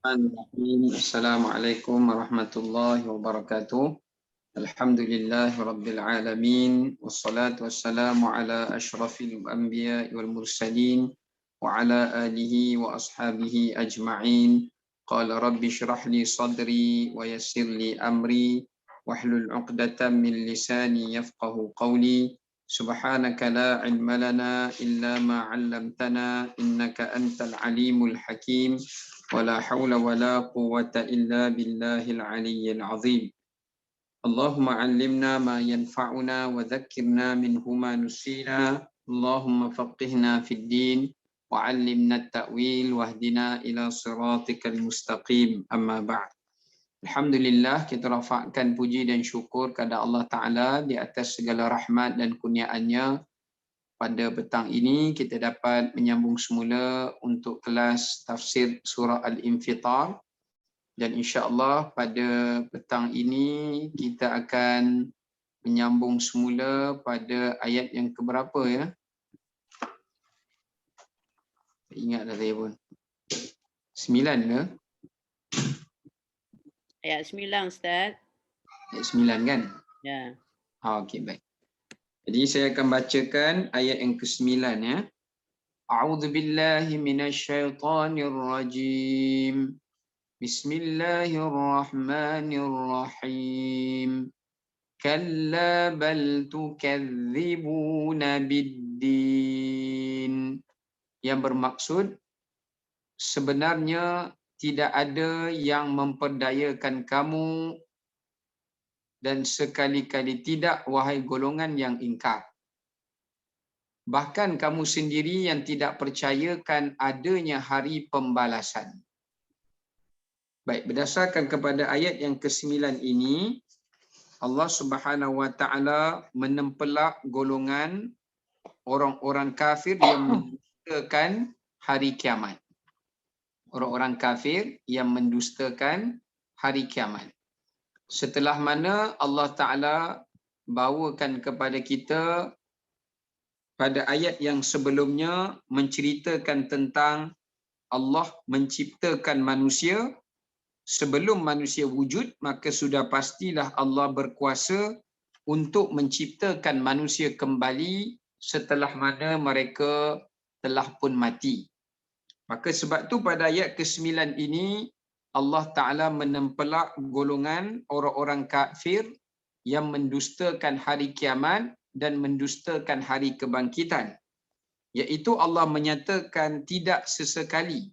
Bismillahirrahmanirrahim. Assalamualaikum warahmatullahi wabarakatuh. Alhamdulillahi rabbil alamin. Wassalatu wassalamu ala asyrafil anbiya wal mursalin wa ala alihi wa ashabihi ajma'in. Qala rabbi shrah li sadri wa yassir li amri wahlul 'uqdatam min lisani yafqahu qawli. Subhanaka la ilma lana illa ma 'allamtana innaka antal alimul hakim. ولا حول ولا قوة إلا بالله العلي العظيم. اللهم علمنا ما ينفعنا وذكرنا منه ما نسينا. اللهم فقهنا في الدين وعلمنا التأويل واهدنا إلى صراطك المستقيم. أما بعد. Alhamdulillah, kita rafakkan puji dan syukur kepada Allah Ta'ala di atas segala rahmat dan kurniaannya. Pada petang ini kita dapat menyambung semula untuk kelas tafsir surah Al-Infitar, dan insya-Allah pada petang ini kita akan menyambung semula pada ayat yang keberapa ya? Ingat dah saya pun. 9 ke? Ayat 9 Ustaz. Ayat 9 kan? Ya. Okey, baik. Jadi saya akan bacakan ayat yang ke-9 ya. A'udzubillahi minasyaitonirrajim. Bismillahirrahmanirrahim. Kalla bal tukadzibuna biddin. Yang bermaksud sebenarnya tidak ada yang memperdayakan kamu, dan sekali-kali tidak, wahai golongan yang ingkar. Bahkan kamu sendiri yang tidak percayakan adanya hari pembalasan. Baik, berdasarkan kepada ayat yang ke-9 ini, Allah Subhanahu Wa Taala menempelak golongan orang-orang kafir yang mendustakan hari kiamat. Orang-orang kafir yang mendustakan hari kiamat. Setelah mana Allah Ta'ala bawakan kepada kita pada ayat yang sebelumnya menceritakan tentang Allah menciptakan manusia. Sebelum manusia wujud, maka sudah pastilah Allah berkuasa untuk menciptakan manusia kembali setelah mana mereka telah pun mati. Maka sebab tu pada ayat ke-9 ini Allah Ta'ala menempelak golongan orang-orang kafir yang mendustakan hari kiamat dan mendustakan hari kebangkitan. Iaitu Allah menyatakan tidak sesekali.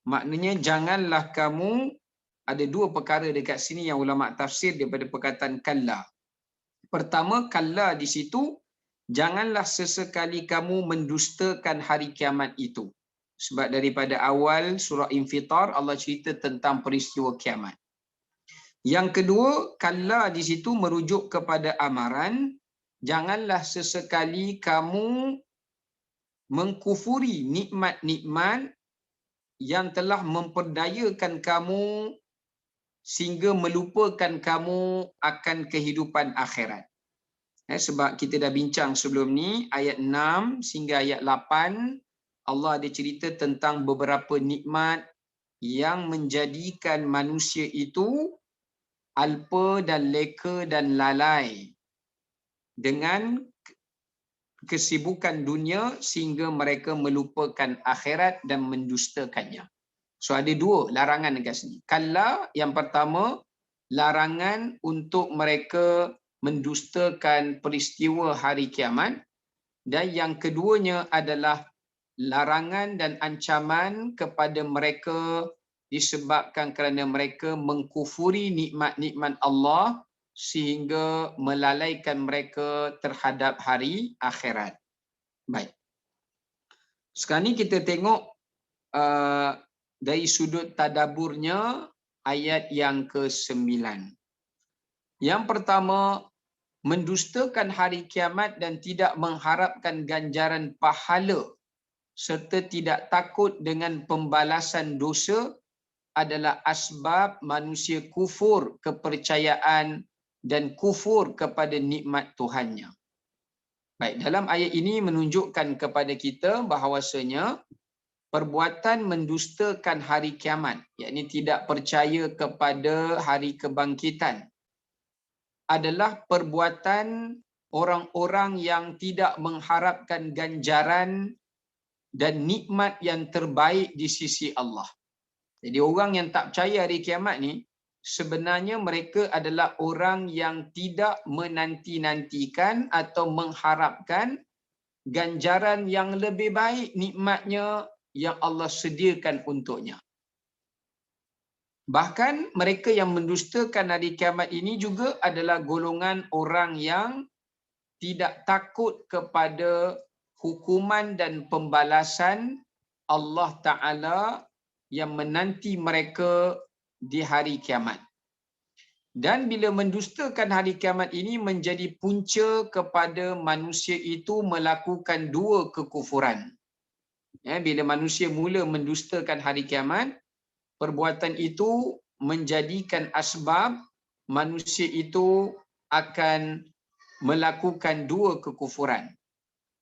Maknanya janganlah kamu, ada dua perkara dekat sini yang ulama tafsir daripada perkataan kalla. Pertama, kalla di situ, janganlah sesekali kamu mendustakan hari kiamat itu. Sebab daripada awal surah Infitar Allah cerita tentang peristiwa kiamat. Yang kedua, kalla di situ merujuk kepada amaran, janganlah sesekali kamu mengkufuri nikmat-nikmat yang telah memperdayakan kamu sehingga melupakan kamu akan kehidupan akhirat. Sebab kita dah bincang sebelum ni, ayat 6 sehingga ayat 8, Allah ada cerita tentang beberapa nikmat yang menjadikan manusia itu alpa dan leka dan lalai dengan kesibukan dunia sehingga mereka melupakan akhirat dan mendustakannya. So ada dua larangan dekat sini. Kalla yang pertama, larangan untuk mereka mendustakan peristiwa hari kiamat, dan yang keduanya adalah larangan dan ancaman kepada mereka disebabkan kerana mereka mengkufuri nikmat-nikmat Allah sehingga melalaikan mereka terhadap hari akhirat. Baik. Sekarang ni kita tengok dari sudut tadaburnya ayat yang ke-9. Yang pertama, mendustakan hari kiamat dan tidak mengharapkan ganjaran pahala serta tidak takut dengan pembalasan dosa adalah asbab manusia kufur kepercayaan dan kufur kepada nikmat Tuhannya. Baik, dalam ayat ini menunjukkan kepada kita bahawasanya perbuatan mendustakan hari kiamat, yakni tidak percaya kepada hari kebangkitan, adalah perbuatan orang-orang yang tidak mengharapkan ganjaran dan nikmat yang terbaik di sisi Allah. Jadi orang yang tak percaya hari kiamat ni, sebenarnya mereka adalah orang yang tidak menanti-nantikan atau mengharapkan ganjaran yang lebih baik nikmatnya yang Allah sediakan untuknya. Bahkan mereka yang mendustakan hari kiamat ini juga adalah golongan orang yang tidak takut kepada hukuman dan pembalasan Allah Ta'ala yang menanti mereka di hari kiamat. Dan bila mendustakan hari kiamat ini menjadi punca kepada manusia itu melakukan dua kekufuran. Bila manusia mula mendustakan hari kiamat, perbuatan itu menjadikan asbab manusia itu akan melakukan dua kekufuran.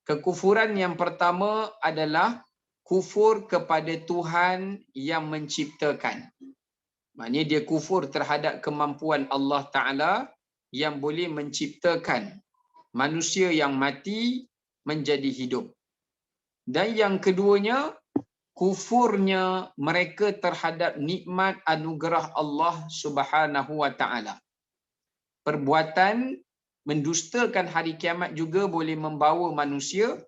Kekufuran yang pertama adalah kufur kepada Tuhan yang menciptakan. Maknanya dia kufur terhadap kemampuan Allah Ta'ala yang boleh menciptakan manusia yang mati menjadi hidup. Dan yang keduanya, kufurnya mereka terhadap nikmat anugerah Allah Subhanahu wa Ta'ala. Perbuatan mendustakan hari kiamat juga boleh membawa manusia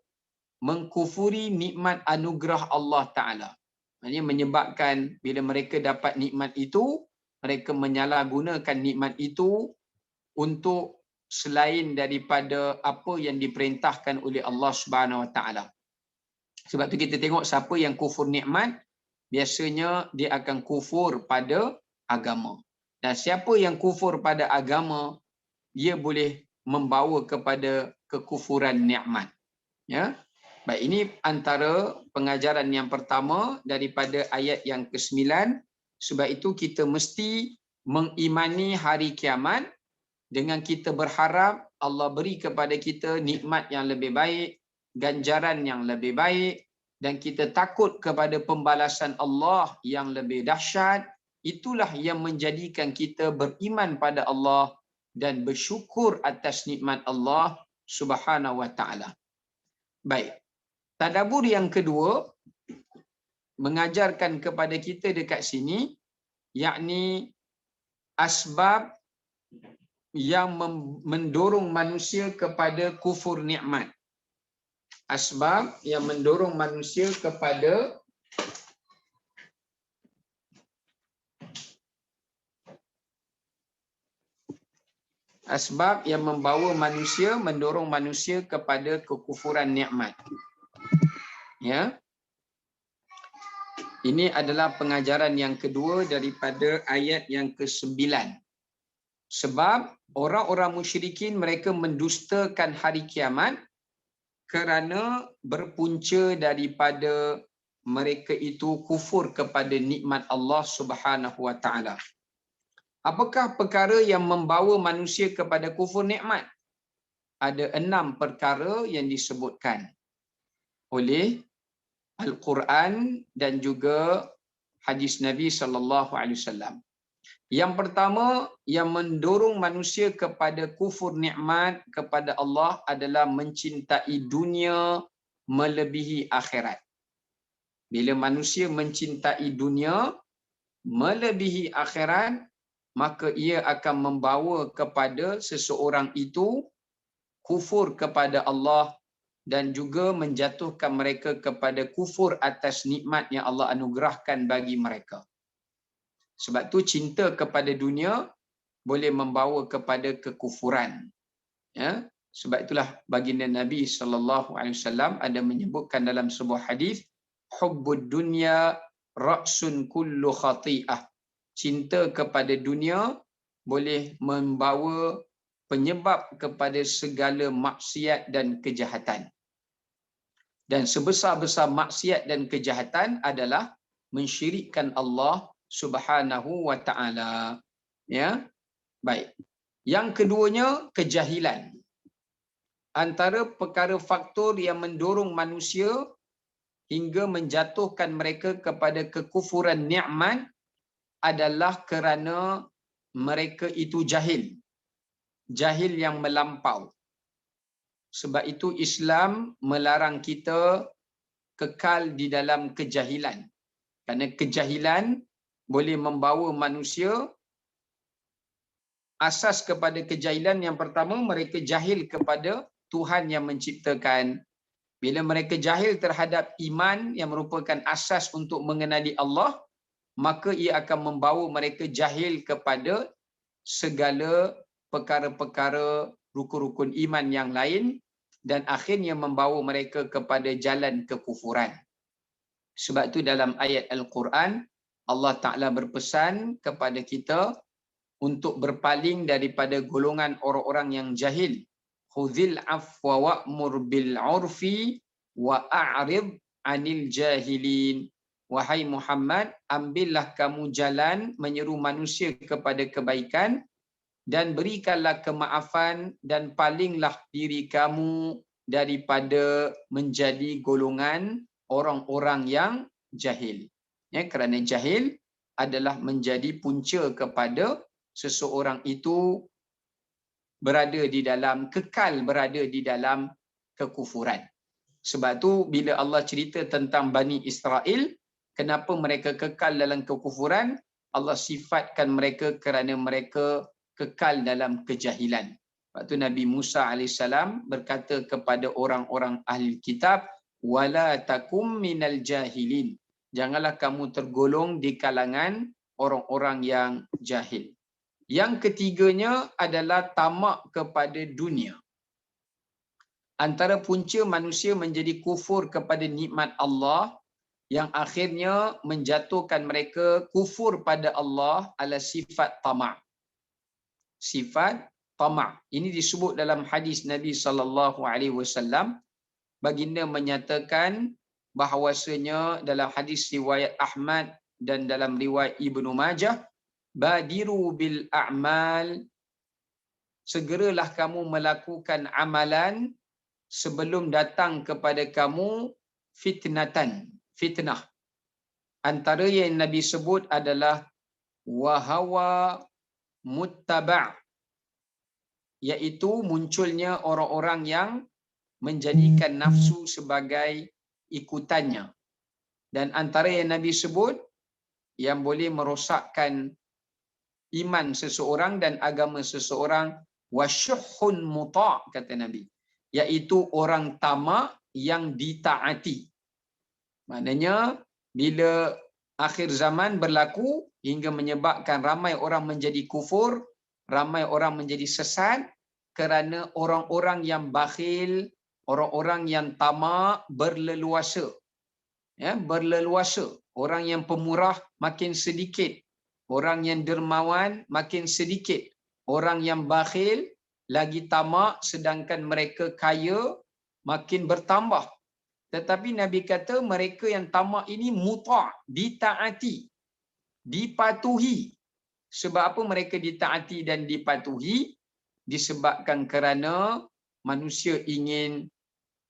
mengkufuri nikmat anugerah Allah Ta'ala. Maksudnya menyebabkan bila mereka dapat nikmat itu, mereka menyalahgunakan nikmat itu untuk selain daripada apa yang diperintahkan oleh Allah Subhanahu wa Ta'ala. Sebab tu kita tengok siapa yang kufur nikmat, biasanya dia akan kufur pada agama. Dan siapa yang kufur pada agama, dia boleh membawa kepada kekufuran nikmat. Ya. Baik, ini antara pengajaran yang pertama daripada ayat yang ke-9. Sebab itu kita mesti mengimani hari kiamat dengan kita berharap Allah beri kepada kita nikmat yang lebih baik, ganjaran yang lebih baik, dan kita takut kepada pembalasan Allah yang lebih dahsyat. Itulah yang menjadikan kita beriman pada Allah dan bersyukur atas nikmat Allah Subhanahu wa Ta'ala. Baik. Tadabbur yang kedua mengajarkan kepada kita dekat sini, yakni asbab yang mendorong manusia kepada kufur nikmat. Asbab yang mendorong manusia kepada asbab yang membawa manusia, mendorong manusia kepada kekufuran nikmat. Ya. Ini adalah pengajaran yang kedua daripada ayat yang ke-9. Sebab orang-orang musyrikin mereka mendustakan hari kiamat kerana berpunca daripada mereka itu kufur kepada nikmat Allah Subhanahu wa Ta'ala. Apakah perkara yang membawa manusia kepada kufur nikmat? Ada 6 perkara yang disebutkan oleh Al-Quran dan juga hadis Nabi sallallahu alaihi wasallam. Yang pertama yang mendorong manusia kepada kufur nikmat kepada Allah adalah mencintai dunia melebihi akhirat. Bila manusia mencintai dunia melebihi akhirat, maka ia akan membawa kepada seseorang itu kufur kepada Allah dan juga menjatuhkan mereka kepada kufur atas nikmat yang Allah anugerahkan bagi mereka. Sebab tu cinta kepada dunia boleh membawa kepada kekufuran. Ya, sebab itulah baginda Nabi sallallahu alaihi wasallam ada menyebutkan dalam sebuah hadis, hubbud dunya ra'sun kullu khati'ah. Cinta kepada dunia boleh membawa penyebab kepada segala maksiat dan kejahatan. Dan sebesar-besar maksiat dan kejahatan adalah mensyirikkan Allah Subhanahu wa Ta'ala. Ya. Baik. Yang keduanya, kejahilan. Antara perkara faktor yang mendorong manusia hingga menjatuhkan mereka kepada kekufuran nikmat adalah kerana mereka itu jahil. Jahil yang melampau. Sebab itu Islam melarang kita kekal di dalam kejahilan. Kerana kejahilan boleh membawa manusia, asas kepada kejahilan yang pertama, mereka jahil kepada Tuhan yang menciptakan. Bila mereka jahil terhadap iman yang merupakan asas untuk mengenali Allah, maka ia akan membawa mereka jahil kepada segala perkara-perkara rukun-rukun iman yang lain dan akhirnya membawa mereka kepada jalan kekufuran. Sebab itu dalam ayat Al-Quran, Allah Ta'ala berpesan kepada kita untuk berpaling daripada golongan orang-orang yang jahil. Khudhil afwa wa'mur bil 'urfi wa a'rid 'anil jahilin. Wahai Muhammad, ambillah kamu jalan menyeru manusia kepada kebaikan dan berikanlah kemaafan dan palinglah diri kamu daripada menjadi golongan orang-orang yang jahil. Ya, kerana jahil adalah menjadi punca kepada seseorang itu berada di dalam, kekal berada di dalam kekufuran. Sebab tu bila Allah cerita tentang Bani Israel, kenapa mereka kekal dalam kekufuran, Allah sifatkan mereka kerana mereka kekal dalam kejahilan. Sebab tu Nabi Musa AS berkata kepada orang-orang ahli kitab, wala takum minal jahilin. Janganlah kamu tergolong di kalangan orang-orang yang jahil. Yang ketiganya adalah tamak kepada dunia. Antara punca manusia menjadi kufur kepada nikmat Allah yang akhirnya menjatuhkan mereka kufur pada Allah adalah sifat tamak. Sifat tamak. Ini disebut dalam hadis Nabi SAW. Baginda menyatakan bahawasanya dalam hadis riwayat Ahmad dan dalam riwayat Ibnu Majah, badiru bil a'mal, segeralah kamu melakukan amalan sebelum datang kepada kamu fitnah. Antara yang Nabi sebut adalah wahawa muttaba', iaitu munculnya orang-orang yang menjadikan nafsu sebagai ikutannya. Dan antara yang Nabi sebut yang boleh merosakkan iman seseorang dan agama seseorang, wasyuhun muta', kata Nabi, iaitu orang tamak yang ditaati. Maknanya bila akhir zaman berlaku hingga menyebabkan ramai orang menjadi kufur, ramai orang menjadi sesat kerana orang-orang yang bakhil, orang-orang yang tamak berleluasa. Ya, berleluasa. Orang yang pemurah makin sedikit, orang yang dermawan makin sedikit, orang yang bakhil lagi tamak, sedangkan mereka kaya makin bertambah. Tetapi Nabi kata mereka yang tamak ini muta', ditaati, dipatuhi. Sebab apa mereka ditaati dan dipatuhi? Disebabkan kerana manusia ingin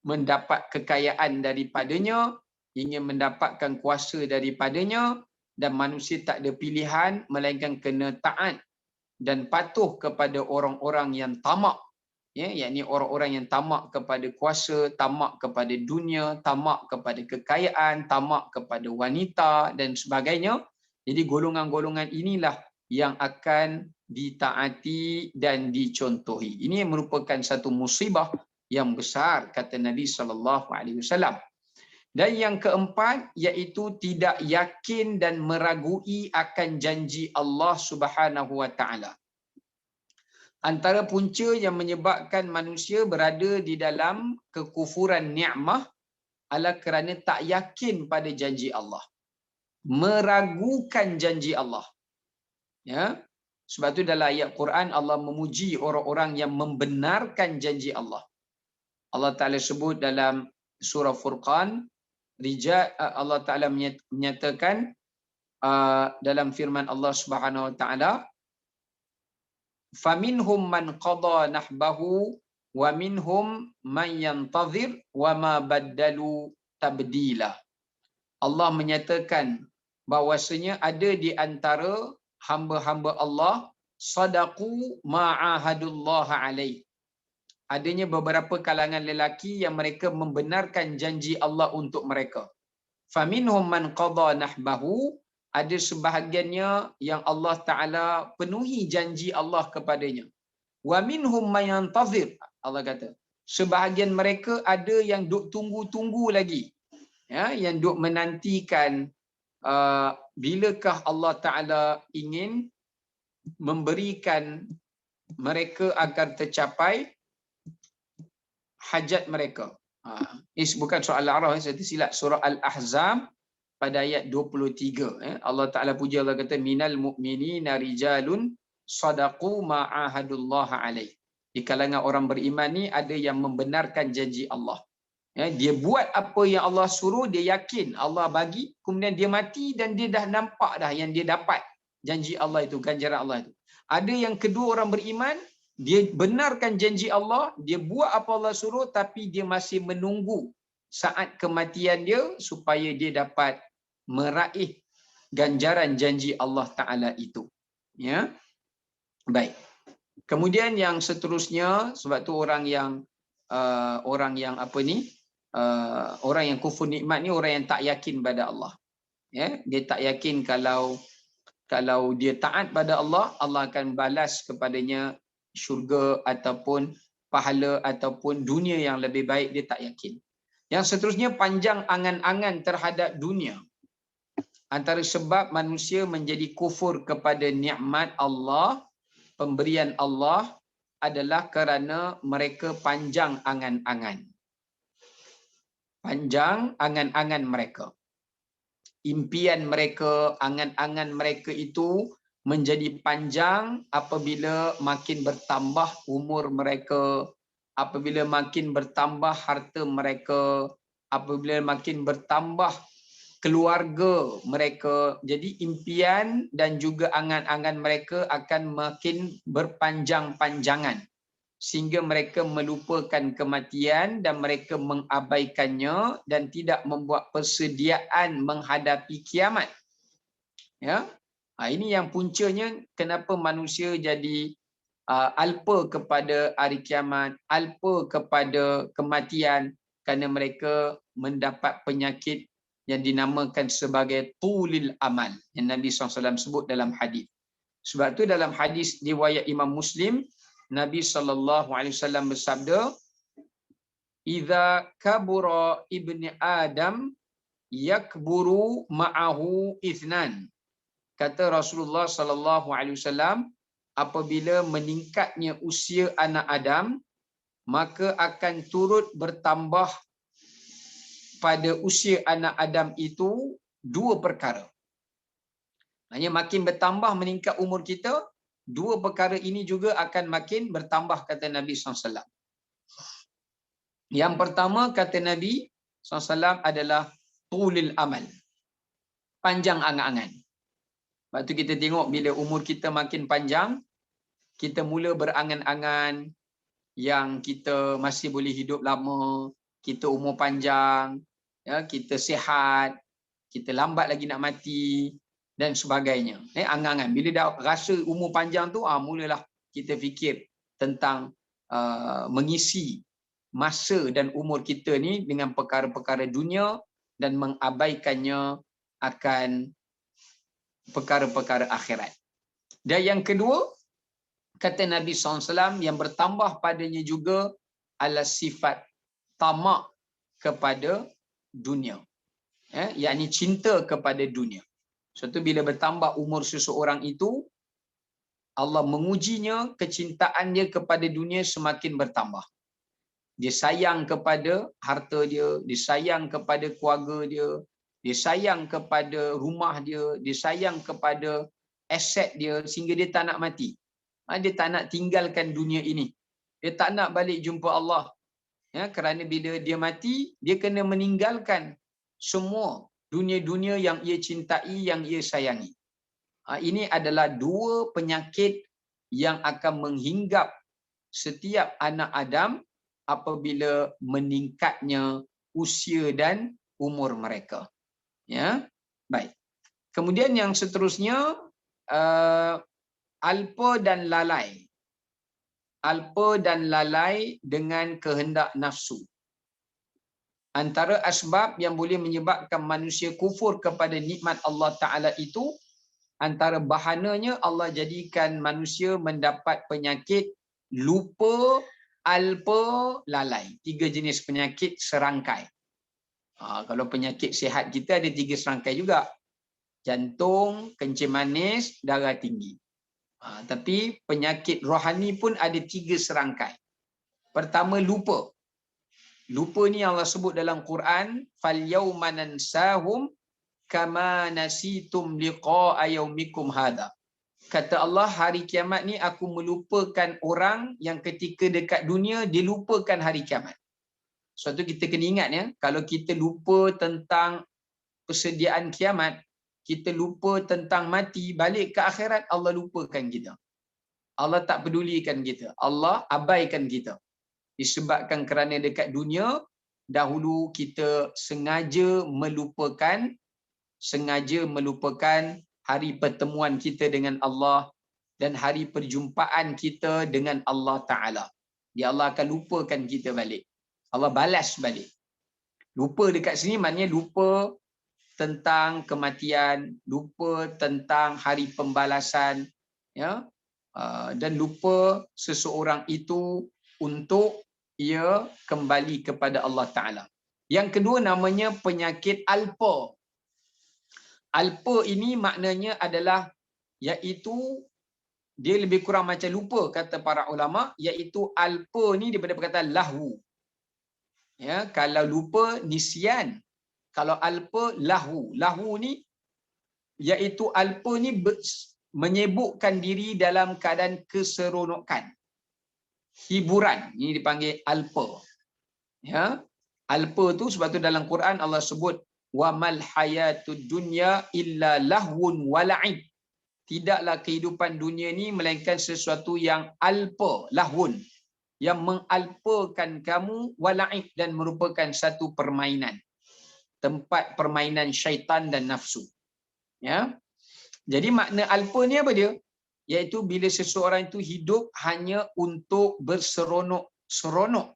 mendapat kekayaan daripadanya, ingin mendapatkan kuasa daripadanya, dan manusia tak ada pilihan melainkan kena taat dan patuh kepada orang-orang yang tamak. Ya, yakni orang-orang yang tamak kepada kuasa, tamak kepada dunia, tamak kepada kekayaan, tamak kepada wanita dan sebagainya. Jadi golongan-golongan inilah yang akan ditaati dan dicontohi. Ini merupakan satu musibah yang besar, kata Nabi SAW. Dan yang keempat, iaitu tidak yakin dan meragui akan janji Allah Subhanahu Wa Taala. Antara punca yang menyebabkan manusia berada di dalam kekufuran nikmah adalah kerana tak yakin pada janji Allah, meragukan janji Allah. Ya, sebab tu dalam ayat Quran Allah memuji orang-orang yang membenarkan janji Allah. Allah Taala sebut dalam surah Furqan, Allah Taala menyatakan dalam firman Allah Subhanahu Wa Taala, faminhum man qada nahbahu wa minhum man yantazir wa ma baddalu tabdila. Allah menyatakan bahwasanya ada di antara hamba-hamba Allah sadaqu ma'ahadullah alaih. Adanya beberapa kalangan lelaki yang mereka membenarkan janji Allah untuk mereka. Faminhum man qada nahbahu, ada sebahagiannya yang Allah Taala penuhi janji Allah kepadanya. Wa minhum man yantazir, Allah kata sebahagian mereka ada yang duk tunggu-tunggu lagi, ya, yang duk menantikan bilakah Allah Taala ingin memberikan mereka agar tercapai hajat mereka. Ini bukan surah Al-A'raf, saya tersilap, surah Al-Ahzab pada ayat 23. Allah Ta'ala puja, Allah kata minal mu'minina rijalun sadaqu ma'ahadullah alaih. Di kalangan orang beriman ni ada yang membenarkan janji Allah. Dia buat apa yang Allah suruh, dia yakin Allah bagi, kemudian dia mati dan dia dah nampak dah yang dia dapat janji Allah itu, ganjaran Allah itu. Ada yang kedua orang beriman, dia benarkan janji Allah, dia buat apa Allah suruh, tapi dia masih menunggu saat kematian dia supaya dia dapat meraih ganjaran janji Allah Ta'ala itu. Ya, baik. Kemudian yang seterusnya, sebab tu orang yang apa ni, orang yang kufur nikmat ni orang yang tak yakin pada Allah. Ya, dia tak yakin kalau dia taat pada Allah, Allah akan balas kepadanya syurga ataupun pahala ataupun dunia yang lebih baik, dia tak yakin. Yang seterusnya, panjang angan-angan terhadap dunia. Antara sebab manusia menjadi kufur kepada nikmat Allah, pemberian Allah, adalah kerana mereka panjang angan-angan. Panjang angan-angan mereka. Impian mereka, angan-angan mereka itu menjadi panjang apabila makin bertambah umur mereka, apabila makin bertambah harta mereka, apabila makin bertambah keluarga mereka. Jadi impian dan juga angan-angan mereka akan makin berpanjang-panjangan sehingga mereka melupakan kematian dan mereka mengabaikannya dan tidak membuat persediaan menghadapi kiamat. Ya, ini yang puncanya kenapa manusia jadi alpa kepada hari kiamat, alpa kepada kematian, kerana mereka mendapat penyakit yang dinamakan sebagai tulil amal yang Nabi SAW sebut dalam hadis. Sebab tu dalam hadis riwayat Imam Muslim, Nabi SAW bersabda, "Idza kabura ibni Adam yakburu ma'ahu ithnan." Kata Rasulullah SAW, apabila meningkatnya usia anak Adam, maka akan turut bertambah pada usia anak Adam itu dua perkara. Hanya makin bertambah meningkat umur kita, dua perkara ini juga akan makin bertambah, kata Nabi SAW. Yang pertama, kata Nabi SAW, adalah tulil amal, panjang angan-angan. Sebab tu kita tengok bila umur kita makin panjang, kita mula berangan-angan yang kita masih boleh hidup lama, kita umur panjang, ya, kita sihat, kita lambat lagi nak mati dan sebagainya. Angan-angan. Bila dah rasa umur panjang tu, mulalah kita fikir tentang mengisi masa dan umur kita ni dengan perkara-perkara dunia dan mengabaikannya akan perkara-perkara akhirat. Dan yang kedua, kata Nabi SAW, yang bertambah padanya juga adalah sifat tamak kepada dunia. Yakni cinta kepada dunia. Suatu bila bertambah umur seseorang itu, Allah mengujinya, kecintaan dia kepada dunia semakin bertambah. Dia sayang kepada harta dia, dia sayang kepada keluarga dia, dia sayang kepada rumah dia, dia sayang kepada aset dia sehingga dia tak nak mati. Dia tak nak tinggalkan dunia ini. Dia tak nak balik jumpa Allah. Ya, kerana bila dia mati, dia kena meninggalkan semua dunia-dunia yang ia cintai, yang ia sayangi. Ini adalah dua penyakit yang akan menghinggap setiap anak Adam apabila meningkatnya usia dan umur mereka. Ya, baik. Kemudian yang seterusnya alpa dan lalai. Alpa dan lalai dengan kehendak nafsu. Antara asbab yang boleh menyebabkan manusia kufur kepada nikmat Allah Ta'ala itu, antara bahananya Allah jadikan manusia mendapat penyakit lupa, alpa, lalai. 3 jenis penyakit serangkai. Kalau penyakit sihat kita ada 3 serangkai juga. Jantung, kencing manis, darah tinggi. Tapi penyakit rohani pun ada 3 serangkai. Pertama, lupa. Lupa ni Allah sebut dalam Quran, fal yauma nansahum kama nasitum liqa'a yaumikum hadha. Kata Allah, hari kiamat ni aku melupakan orang yang ketika dekat dunia dia lupakan hari kiamat. Suatu kita kena ingat ya, kalau kita lupa tentang persediaan kiamat, kita lupa tentang mati, balik ke akhirat Allah lupakan kita. Allah tak pedulikan kita. Allah abaikan kita. Disebabkan kerana dekat dunia dahulu kita sengaja melupakan hari pertemuan kita dengan Allah dan hari perjumpaan kita dengan Allah Ta'ala. Dia Allah akan lupakan kita balik. Allah balas balik. Lupa dekat sini maknanya lupa tentang kematian, lupa tentang hari pembalasan, ya, dan lupa seseorang itu untuk ia kembali kepada Allah Ta'ala. Yang kedua namanya penyakit alpa. Alpa ini maknanya adalah iaitu dia lebih kurang macam lupa kata para ulama, iaitu alpa ni daripada perkataan lahu. Ya, kalau lupa nisyan, kalau alpa lahu. Lahu ni iaitu alpa ni menyebukkan diri dalam keadaan keseronokan, hiburan. Ini dipanggil alpa. Ya, alpa tu sebab tu dalam Quran Allah sebut wa mal hayatud dunya illa lahwun wa la'ib. Tidaklah kehidupan dunia ni melainkan sesuatu yang alpa, lahwun, yang mengalpakan kamu, wa la'ib, dan merupakan satu permainan, tempat permainan syaitan dan nafsu. Ya. Jadi makna alpa ni apa dia? Iaitu bila seseorang itu hidup hanya untuk berseronok-seronok.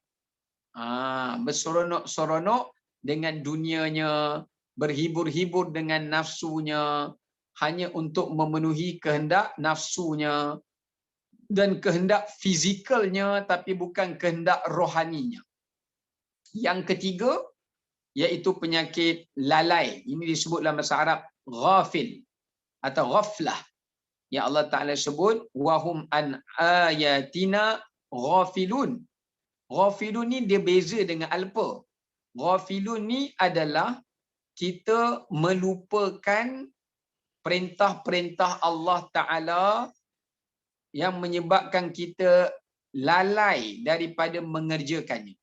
Berseronok-seronok dengan dunianya, berhibur-hibur dengan nafsunya, hanya untuk memenuhi kehendak nafsunya dan kehendak fizikalnya, tapi bukan kehendak rohaninya. Yang ketiga iaitu penyakit lalai. Ini disebut dalam bahasa Arab ghafil atau ghaflah. Ya Allah Ta'ala sebut wahum an ayatina ghafilun. Ghafilun ni dia beza dengan alpa. Ghafilun ni adalah kita melupakan perintah-perintah Allah Ta'ala yang menyebabkan kita lalai daripada mengerjakannya.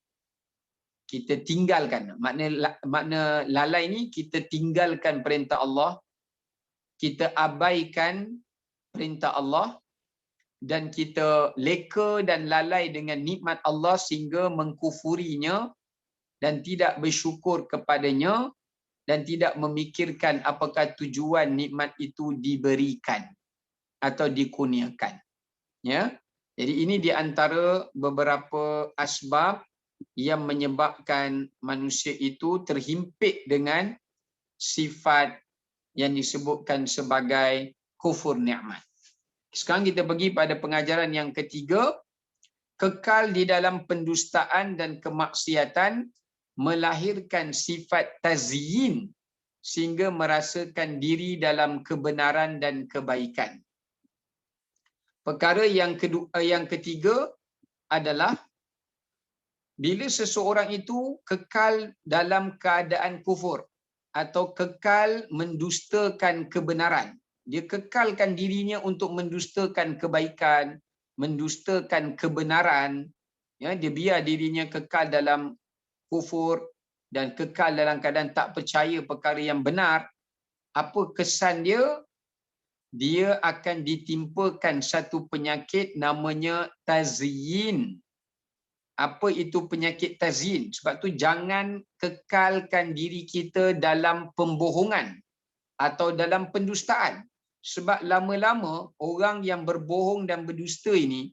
Kita tinggalkan. Makna lalai ni kita tinggalkan perintah Allah, kita abaikan perintah Allah, dan kita leka dan lalai dengan nikmat Allah sehingga mengkufurinya dan tidak bersyukur kepadanya dan tidak memikirkan apakah tujuan nikmat itu diberikan atau dikurniakan. Ya. Jadi ini di antara beberapa asbab yang menyebabkan manusia itu terhimpit dengan sifat yang disebutkan sebagai kufur nikmat. Sekarang kita pergi pada pengajaran yang ketiga, kekal di dalam pendustaan dan kemaksiatan melahirkan sifat tazyin sehingga merasakan diri dalam kebenaran dan kebaikan. Perkara yang ketiga adalah bila seseorang itu kekal dalam keadaan kufur atau kekal mendustakan kebenaran. Dia kekalkan dirinya untuk mendustakan kebaikan, mendustakan kebenaran. Ya, dia biar dirinya kekal dalam kufur dan kekal dalam keadaan tak percaya perkara yang benar. Apa kesan dia? Dia akan ditimpakan satu penyakit namanya tazyin apa itu penyakit tazyin. Sebab tu jangan kekalkan diri kita dalam pembohongan atau dalam pendustaan. Sebab lama-lama orang yang berbohong dan berdusta ini,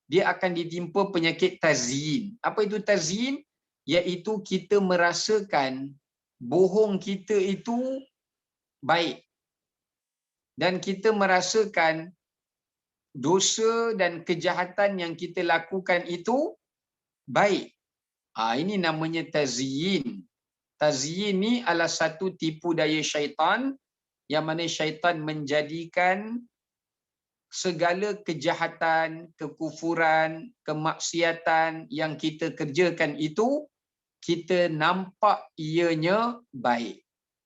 dia akan ditimpa penyakit tazyin. Apa itu tazyin? Iaitu kita merasakan bohong kita itu baik. Dan kita merasakan dosa dan kejahatan yang kita lakukan itu baik. Ini namanya tazyin. Tazyin ni adalah satu tipu daya syaitan, yang mana syaitan menjadikan segala kejahatan, kekufuran, kemaksiatan yang kita kerjakan itu, kita nampak ianya baik.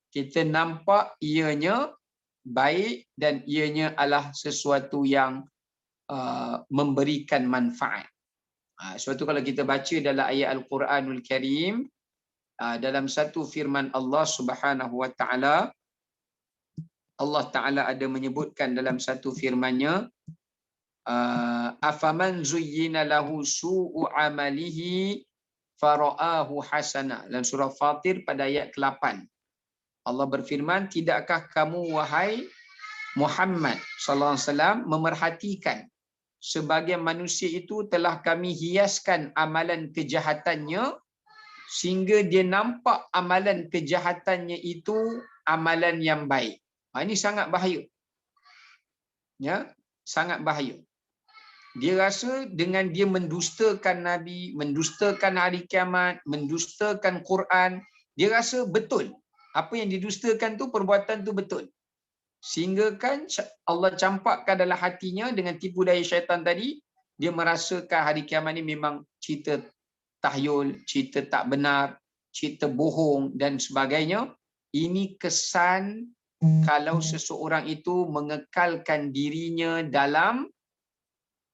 Kita nampak ianya baik dan ianya adalah sesuatu yang memberikan manfaat. Sebab tu kalau kita baca dalam ayat Al-Quranul Karim, dalam satu firman Allah Subhanahu Wa Taala, Allah Taala ada menyebutkan dalam satu firman-Nya, afaman zuyyina lahu su'u amalihi fara'ahu hasana. Dalam surah Fatir pada ayat ke-8. Allah berfirman, tidakkah kamu wahai Muhammad sallallahu alaihi wasallam memerhatikan sebagian manusia itu telah kami hiaskan amalan kejahatannya sehingga dia nampak amalan kejahatannya itu amalan yang baik. Ini sangat bahaya. Ya, sangat bahaya. Dia rasa dengan dia mendustakan Nabi, mendustakan hari kiamat, mendustakan Quran, dia rasa betul. Apa yang didustakan tu, perbuatan tu betul. Sehingga kan Allah campakkan dalam hatinya dengan tipu daya syaitan tadi, dia merasakan hari kiamat ni memang cerita tahyul, cerita tak benar, cerita bohong dan sebagainya. Ini kesan kalau seseorang itu mengekalkan dirinya dalam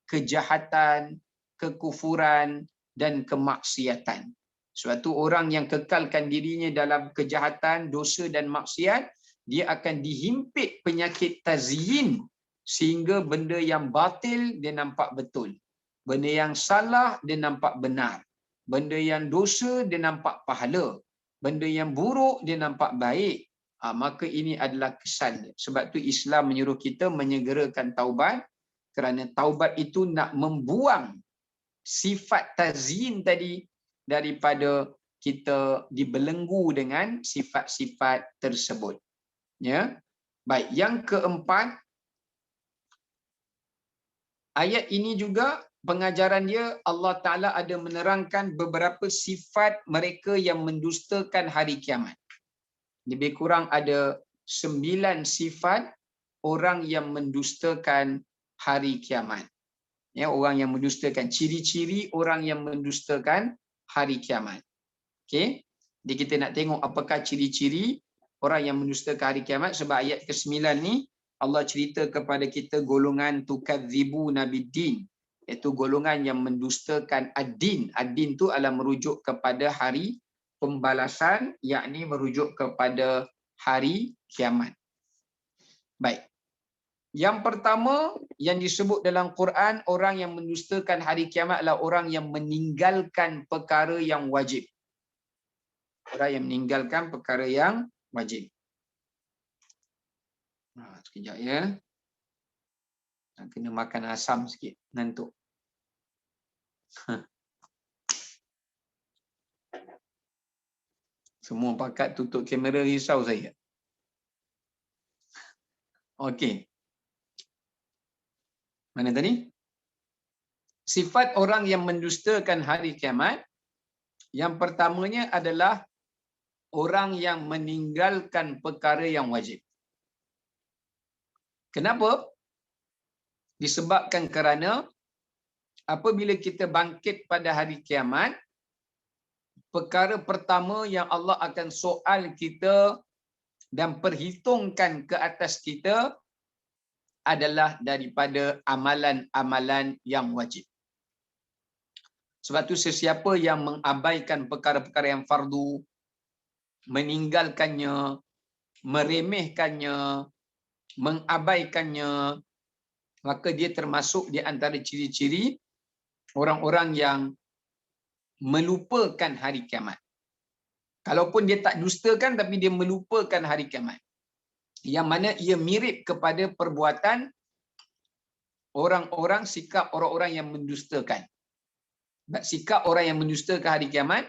kejahatan, kekufuran dan kemaksiatan. Suatu orang yang kekalkan dirinya dalam kejahatan, dosa dan maksiat, dia akan dihimpit penyakit tazyin sehingga benda yang batil dia nampak betul. Benda yang salah dia nampak benar. Benda yang dosa dia nampak pahala. Benda yang buruk dia nampak baik. Maka ini adalah kesan dia. Sebab tu Islam menyuruh kita menyegerakan taubat, kerana taubat itu nak membuang sifat tazyin tadi daripada kita dibelenggu dengan sifat-sifat tersebut. Ya. Baik, yang keempat, ayat ini juga pengajaran dia, Allah Ta'ala ada menerangkan beberapa sifat mereka yang mendustakan hari kiamat. Lebih kurang ada 9 sifat orang yang mendustakan hari kiamat. Ya, orang yang mendustakan, ciri-ciri orang yang mendustakan hari kiamat. Okey. Jadi kita nak tengok apakah ciri-ciri orang yang mendustakan hari kiamat, sebab ayat ke-9 ni Allah cerita kepada kita golongan tukadzibuna biddin, iaitu golongan yang mendustakan ad-din. Ad-din tu adalah merujuk kepada hari pembalasan, yakni merujuk kepada hari kiamat. Baik. Yang pertama yang disebut dalam Quran, orang yang mendustakan hari kiamat adalah orang yang meninggalkan perkara yang wajib. Orang yang meninggalkan perkara yang wajib. Sekejap ya. Kena makan asam sikit, ngantuk. Semua pakat tutup kamera, risau saya. Okey. Mana tadi? Sifat orang yang mendustakan hari kiamat, yang pertamanya adalah orang yang meninggalkan perkara yang wajib. Kenapa? Disebabkan kerana apabila kita bangkit pada hari kiamat, perkara pertama yang Allah akan soal kita dan perhitungkan ke atas kita adalah daripada amalan-amalan yang wajib. Sebab tu sesiapa yang mengabaikan perkara-perkara yang fardu, meninggalkannya, meremehkannya, mengabaikannya, maka dia termasuk di antara ciri-ciri orang-orang yang melupakan hari kiamat. Kalaupun dia tak dustakan tapi dia melupakan hari kiamat, yang mana ia mirip kepada perbuatan orang-orang, sikap orang-orang yang mendustakan. Sikap orang yang mendustakan hari kiamat,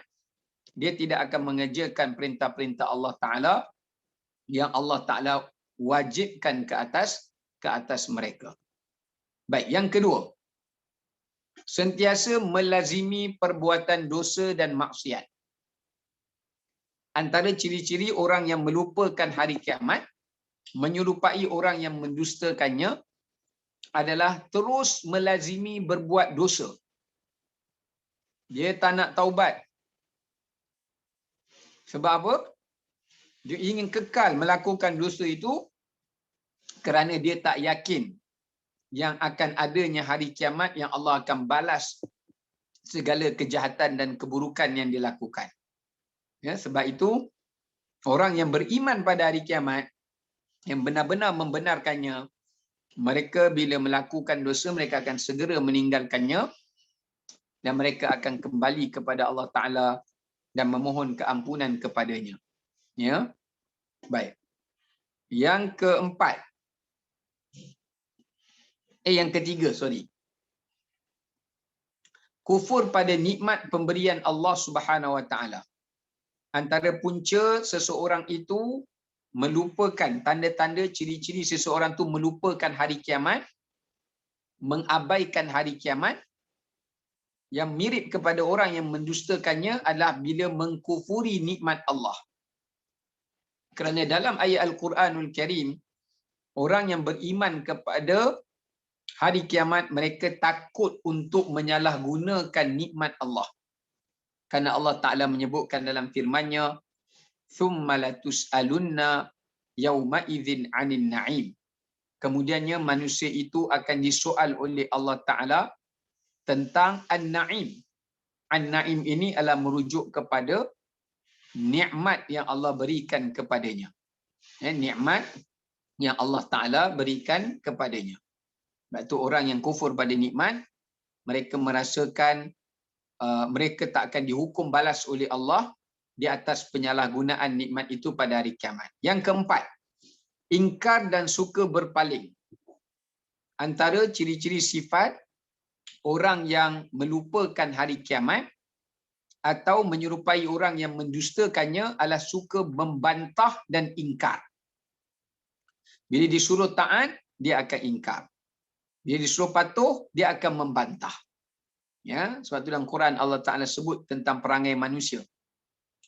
dia tidak akan mengerjakan perintah-perintah Allah Ta'ala yang Allah Ta'ala wajibkan ke atas mereka. Baik, yang kedua, sentiasa melazimi perbuatan dosa dan maksiat. Antara ciri-ciri orang yang melupakan hari kiamat, menyerupai orang yang mendustakannya, adalah terus melazimi berbuat dosa. Dia tak nak taubat. Sebab apa? Dia ingin kekal melakukan dosa itu kerana dia tak yakin yang akan adanya hari kiamat, yang Allah akan balas segala kejahatan dan keburukan yang dilakukan. Ya, sebab itu orang yang beriman pada hari kiamat, yang benar-benar membenarkannya, mereka bila melakukan dosa, mereka akan segera meninggalkannya dan mereka akan kembali kepada Allah Ta'ala dan memohon keampunan kepadanya. Ya, baik. Yang keempat, yang ketiga, kufur pada nikmat pemberian Allah Subhanahu Wa Ta'ala. Antara punca seseorang itu melupakan, tanda-tanda ciri-ciri seseorang itu melupakan hari kiamat, mengabaikan hari kiamat, yang mirip kepada orang yang mendustakannya adalah bila mengkufuri nikmat Allah. Kerana dalam ayat Al-Quranul Karim, orang yang beriman kepada hari kiamat, mereka takut untuk menyalahgunakan nikmat Allah. Kerana Allah Ta'ala menyebutkan dalam firman-Nya, "Thumma latus'alunna yawma idzin 'anil na'im." Kemudiannya manusia itu akan disoal oleh Allah Ta'ala tentang an-na'im. An-na'im ini adalah merujuk kepada nikmat yang Allah berikan kepadanya. Nikmat yang Allah Ta'ala berikan kepadanya. Sebab itu orang yang kufur pada nikmat, mereka merasakan mereka tak akan dihukum balas oleh Allah di atas penyalahgunaan nikmat itu pada hari kiamat. Yang keempat, ingkar dan suka berpaling. Antara ciri-ciri sifat orang yang melupakan hari kiamat atau menyerupai orang yang mendustakannya adalah suka membantah dan ingkar. Bila disuruh taat, dia akan ingkar. Bila disuruh patuh, dia akan membantah. Ya, sebab itu dalam Quran Allah Ta'ala sebut tentang perangai manusia.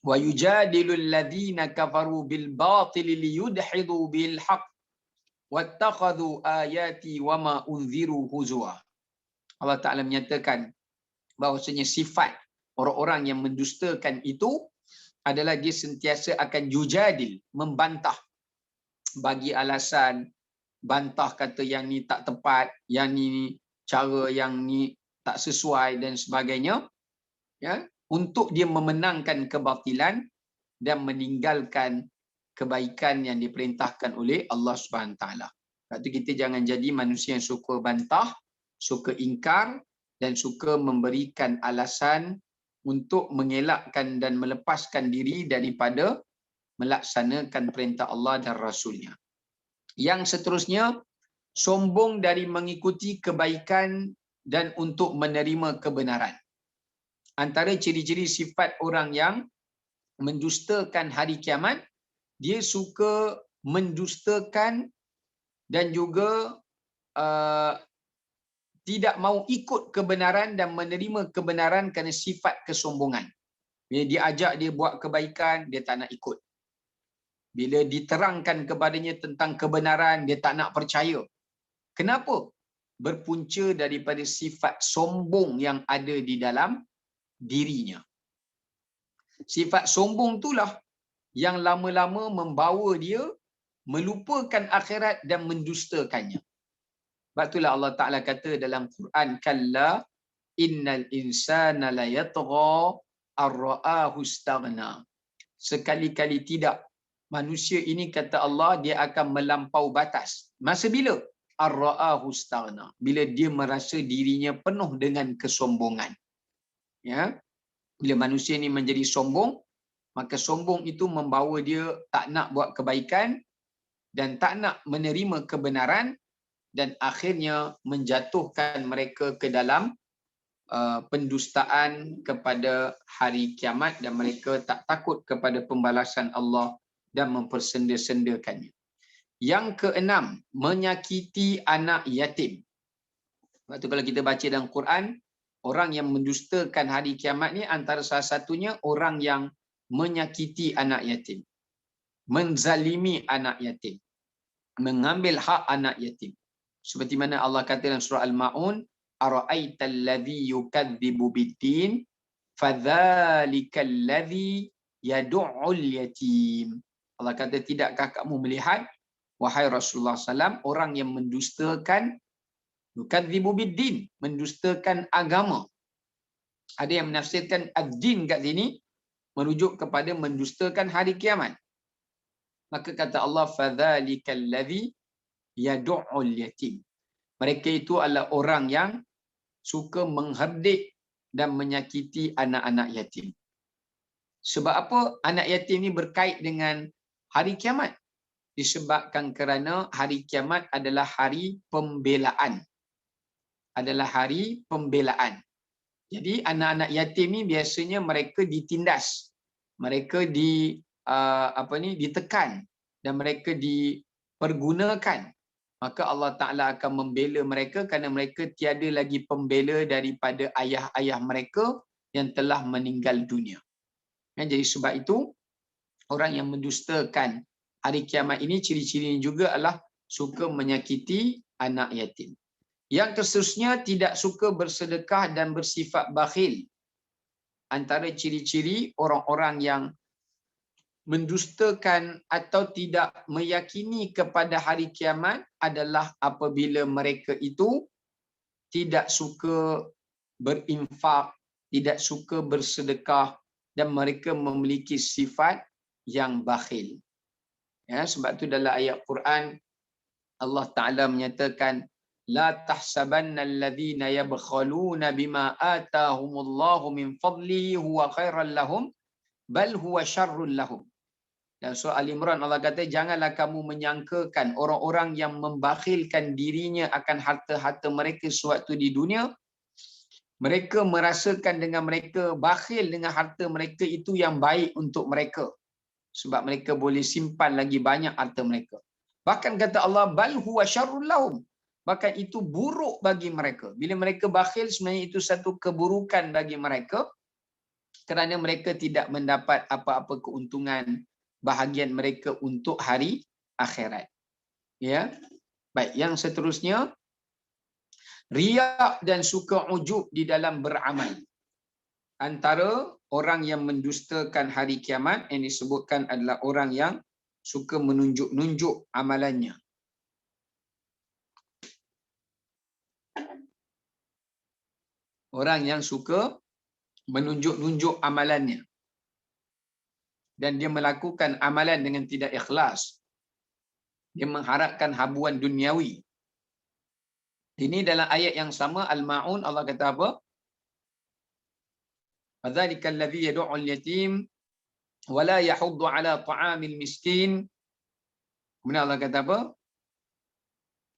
Wa yujadilul ladzina kafaru bil batil liyudhidu bil haqq wattakhadhu ayati wama unziru huzwa. Allah Ta'ala menyatakan bahawasanya sifat orang-orang yang mendustakan itu adalah dia sentiasa akan yujadil, membantah, bagi alasan, bantah kata yang ni tak tepat, yang ni cara yang ni tak sesuai dan sebagainya, ya, untuk dia memenangkan kebatilan dan meninggalkan kebaikan yang diperintahkan oleh Allah Subhanahu Wa Taala. Sebab itu kita jangan jadi manusia yang suka bantah, suka ingkar dan suka memberikan alasan untuk mengelakkan dan melepaskan diri daripada melaksanakan perintah Allah dan Rasulnya. Yang seterusnya, sombong dari mengikuti kebaikan dan untuk menerima kebenaran. Antara ciri-ciri sifat orang yang mendustakan hari kiamat, dia suka mendustakan dan juga tidak mau ikut kebenaran dan menerima kebenaran kerana sifat kesombongan. Bila dia ajak dia buat kebaikan, dia tak nak ikut. Bila diterangkan kepadanya tentang kebenaran, dia tak nak percaya. Kenapa? Berpunca daripada sifat sombong yang ada di dalam dirinya. Sifat sombong itulah yang lama-lama membawa dia melupakan akhirat dan mendustakannya. Sebab itulah Allah Ta'ala kata dalam Quran, "Kalla innal insana la yatgha ar-ra'ahu istaghna." Sekali-kali tidak, manusia ini kata Allah, dia akan melampau batas. Masa bila? Ar-ra'ahu istaghna. Bila dia merasa dirinya penuh dengan kesombongan. Ya. Bila manusia ni menjadi sombong, maka sombong itu membawa dia tak nak buat kebaikan dan tak nak menerima kebenaran, dan akhirnya menjatuhkan mereka ke dalam pendustaan kepada hari kiamat, dan mereka tak takut kepada pembalasan Allah dan mempersenda-sendakannya. Yang keenam, menyakiti anak yatim. Sebab tu kalau kita baca dalam Quran, orang yang mendustakan hari kiamat ni antara salah satunya orang yang menyakiti anak yatim, menzalimi anak yatim, mengambil hak anak yatim. Seperti mana Allah kata dalam surah Al-Ma'un, ara'aital ladzi yukadzibu biddin fadzalikal ladzi yad'ul yatim. Allah kata, tidakkah kamu melihat wahai Rasulullah SAW, orang yang mendustakan, yukadzibu biddin, mendustakan agama. Ada yang menafsirkan ad-din kat sini merujuk kepada mendustakan hari kiamat. Maka kata Allah, fadzalikal ladzi yad'ul yatim. Mereka itu adalah orang yang suka mengherdik dan menyakiti anak-anak yatim. Sebab apa anak yatim ni berkait dengan hari kiamat? Disebabkan kerana hari kiamat adalah hari pembelaan. Adalah hari pembelaan. Jadi anak-anak yatim ni biasanya mereka ditindas. Mereka ditekan dan mereka dipergunakan. Maka Allah Ta'ala akan membela mereka kerana mereka tiada lagi pembela daripada ayah-ayah mereka yang telah meninggal dunia. Jadi sebab itu, orang yang mendustakan hari kiamat ini, ciri-cirinya juga adalah suka menyakiti anak yatim. Yang keseterusnya, tidak suka bersedekah dan bersifat bakhil. Antara ciri-ciri orang-orang yang mendustakan atau tidak meyakini kepada hari kiamat adalah apabila mereka itu tidak suka berinfak, tidak suka bersedekah, dan mereka memiliki sifat yang bakhil. Ya, sebab tu dalam ayat Quran Allah Ta'ala menyatakan, la tahsabanna alladhina yabkhaluna bima atahumullahu min fadlihi huwa khairan lahum bal huwa syarrun lahum. Dan surah Al-Imran Allah kata, janganlah kamu menyangkakan orang-orang yang membakhilkan dirinya akan harta-harta mereka sewaktu di dunia, mereka merasakan dengan mereka bakhil dengan harta mereka itu yang baik untuk mereka, sebab mereka boleh simpan lagi banyak harta mereka. Bahkan kata Allah, bal huwa syarrun lahum, bahkan itu buruk bagi mereka. Bila mereka bakhil, sebenarnya itu satu keburukan bagi mereka, kerana mereka tidak mendapat apa-apa keuntungan bahagian mereka untuk hari akhirat. Ya. Baik, yang seterusnya, riak dan suka ujub di dalam beramal. Antara orang yang mendustakan hari kiamat yang disebutkan adalah orang yang suka menunjuk-nunjuk amalannya. Orang yang suka menunjuk-nunjuk amalannya. Dan dia melakukan amalan dengan tidak ikhlas. Dia mengharapkan habuan duniawi. Ini dalam ayat yang sama, Al-Ma'un, Allah kata apa? Fadzalikal ladzi yad'ul yatim wa la yahuddu 'ala ta'amil miskin. Kemudian Allah kata apa?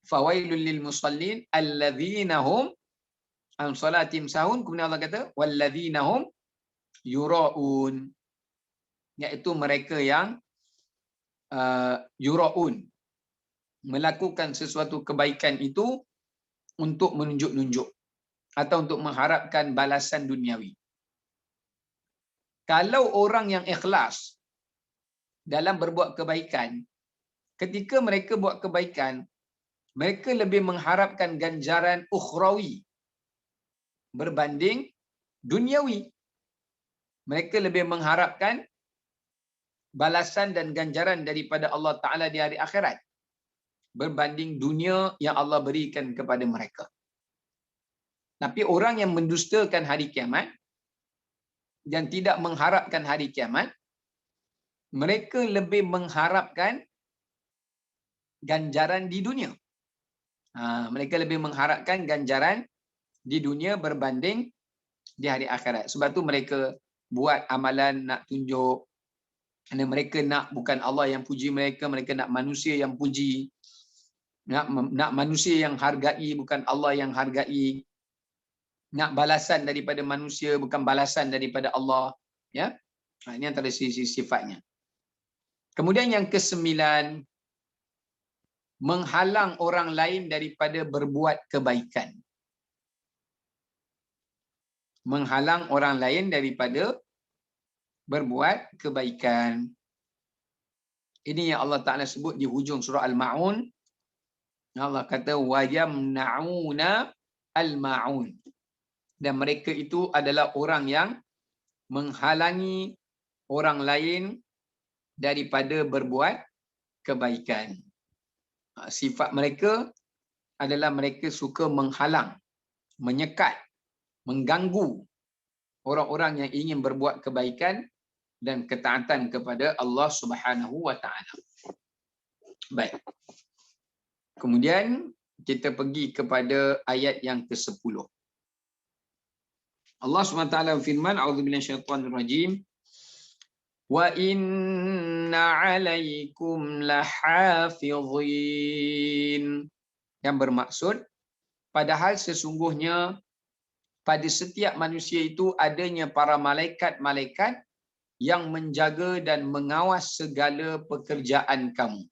Fawailul lil musallin alladzina hum an salatihim sahun. Kemudian Allah kata walladzina hum yura'un, iaitu mereka yang yura'un, melakukan sesuatu kebaikan itu untuk menunjuk-nunjuk atau untuk mengharapkan balasan duniawi. Kalau orang yang ikhlas dalam berbuat kebaikan, ketika mereka buat kebaikan, mereka lebih mengharapkan ganjaran ukhrawi berbanding duniawi. Mereka lebih mengharapkan balasan dan ganjaran daripada Allah Ta'ala di hari akhirat berbanding dunia yang Allah berikan kepada mereka. Tapi orang yang mendustakan hari kiamat dan tidak mengharapkan hari kiamat, mereka lebih mengharapkan ganjaran di dunia. Mereka lebih mengharapkan ganjaran di dunia berbanding di hari akhirat. Sebab tu mereka buat amalan nak tunjuk kerana mereka nak bukan Allah yang puji mereka, mereka nak manusia yang puji, nak manusia yang hargai bukan Allah yang hargai, nak balasan daripada manusia bukan balasan daripada Allah, ya. Ini antara sisi sifatnya. Kemudian yang kesembilan, menghalang orang lain daripada berbuat kebaikan. Menghalang orang lain daripada berbuat kebaikan. Ini yang Allah Ta'ala sebut di hujung surah Al-Ma'un. Allah kata wa yamna'una al-ma'un. Dan mereka itu adalah orang yang menghalangi orang lain daripada berbuat kebaikan. Sifat mereka adalah mereka suka menghalang, menyekat, mengganggu orang-orang yang ingin berbuat kebaikan dan ketaatan kepada Allah Subhanahu wa taala. Baik. Kemudian kita pergi kepada ayat yang ke-10. Allah Subhanahu wa taala firman, a'udzubillahi minasyaitonir rajim. Wa inna 'alaikum lahafizin. Yang bermaksud padahal sesungguhnya pada setiap manusia itu adanya para malaikat-malaikat yang menjaga dan mengawas segala pekerjaan kamu.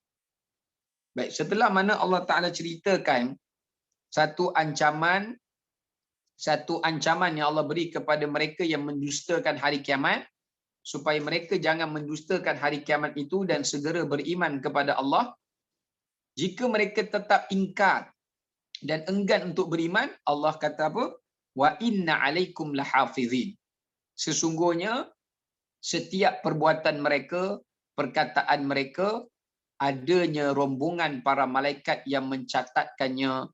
Baik, setelah mana Allah Ta'ala ceritakan satu ancaman yang Allah beri kepada mereka yang mendustakan hari kiamat, supaya mereka jangan mendustakan hari kiamat itu dan segera beriman kepada Allah. Jika mereka tetap ingkar dan enggan untuk beriman, Allah kata apa? Wa inna alaikum lahafizin. Sesungguhnya setiap perbuatan mereka, perkataan mereka, adanya rombongan para malaikat yang mencatatkannya,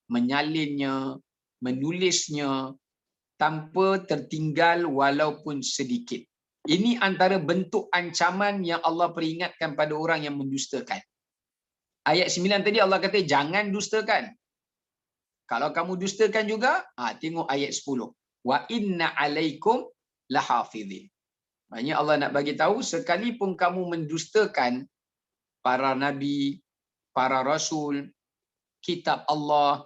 menyalinnya, menulisnya tanpa tertinggal walaupun sedikit. Ini antara bentuk ancaman yang Allah peringatkan pada orang yang mendustakan. Ayat 9 tadi Allah kata jangan dustakan. Kalau kamu dustakan juga, tengok ayat 10. Wa inna alaikum lahafizin. Maksudnya Allah nak bagi tahu sekalipun kamu mendustakan para nabi, para rasul, kitab Allah,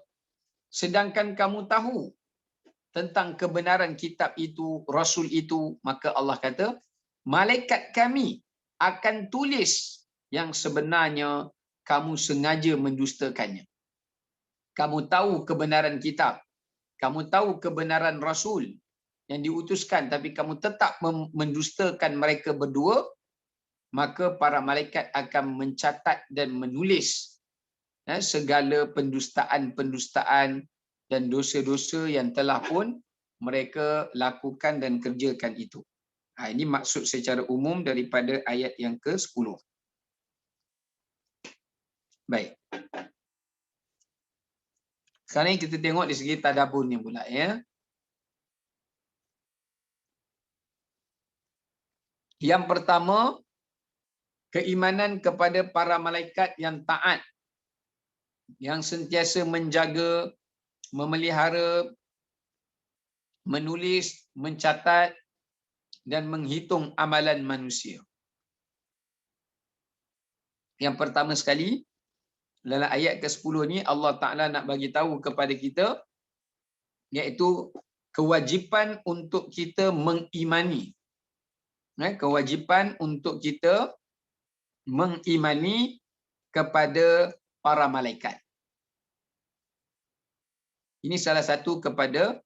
sedangkan kamu tahu tentang kebenaran kitab itu, rasul itu, maka Allah kata, malaikat kami akan tulis yang sebenarnya kamu sengaja mendustakannya. Kamu tahu kebenaran kitab, kamu tahu kebenaran rasul yang diutuskan, tapi kamu tetap mendustakan mereka berdua, maka para malaikat akan mencatat dan menulis segala pendustaan-pendustaan dan dosa-dosa yang telah pun mereka lakukan dan kerjakan itu. Ini maksud secara umum daripada ayat yang ke-10. Baik. Sekarang kita tengok di segi tadabbur ni pula, ya. Yang pertama, keimanan kepada para malaikat yang taat, yang sentiasa menjaga, memelihara, menulis, mencatat dan menghitung amalan manusia. Yang pertama sekali, dalam ayat ke-10 ni Allah Ta'ala nak bagi tahu kepada kita, iaitu kewajipan untuk kita mengimani. Kewajipan untuk kita mengimani kepada para malaikat. Ini salah satu kepada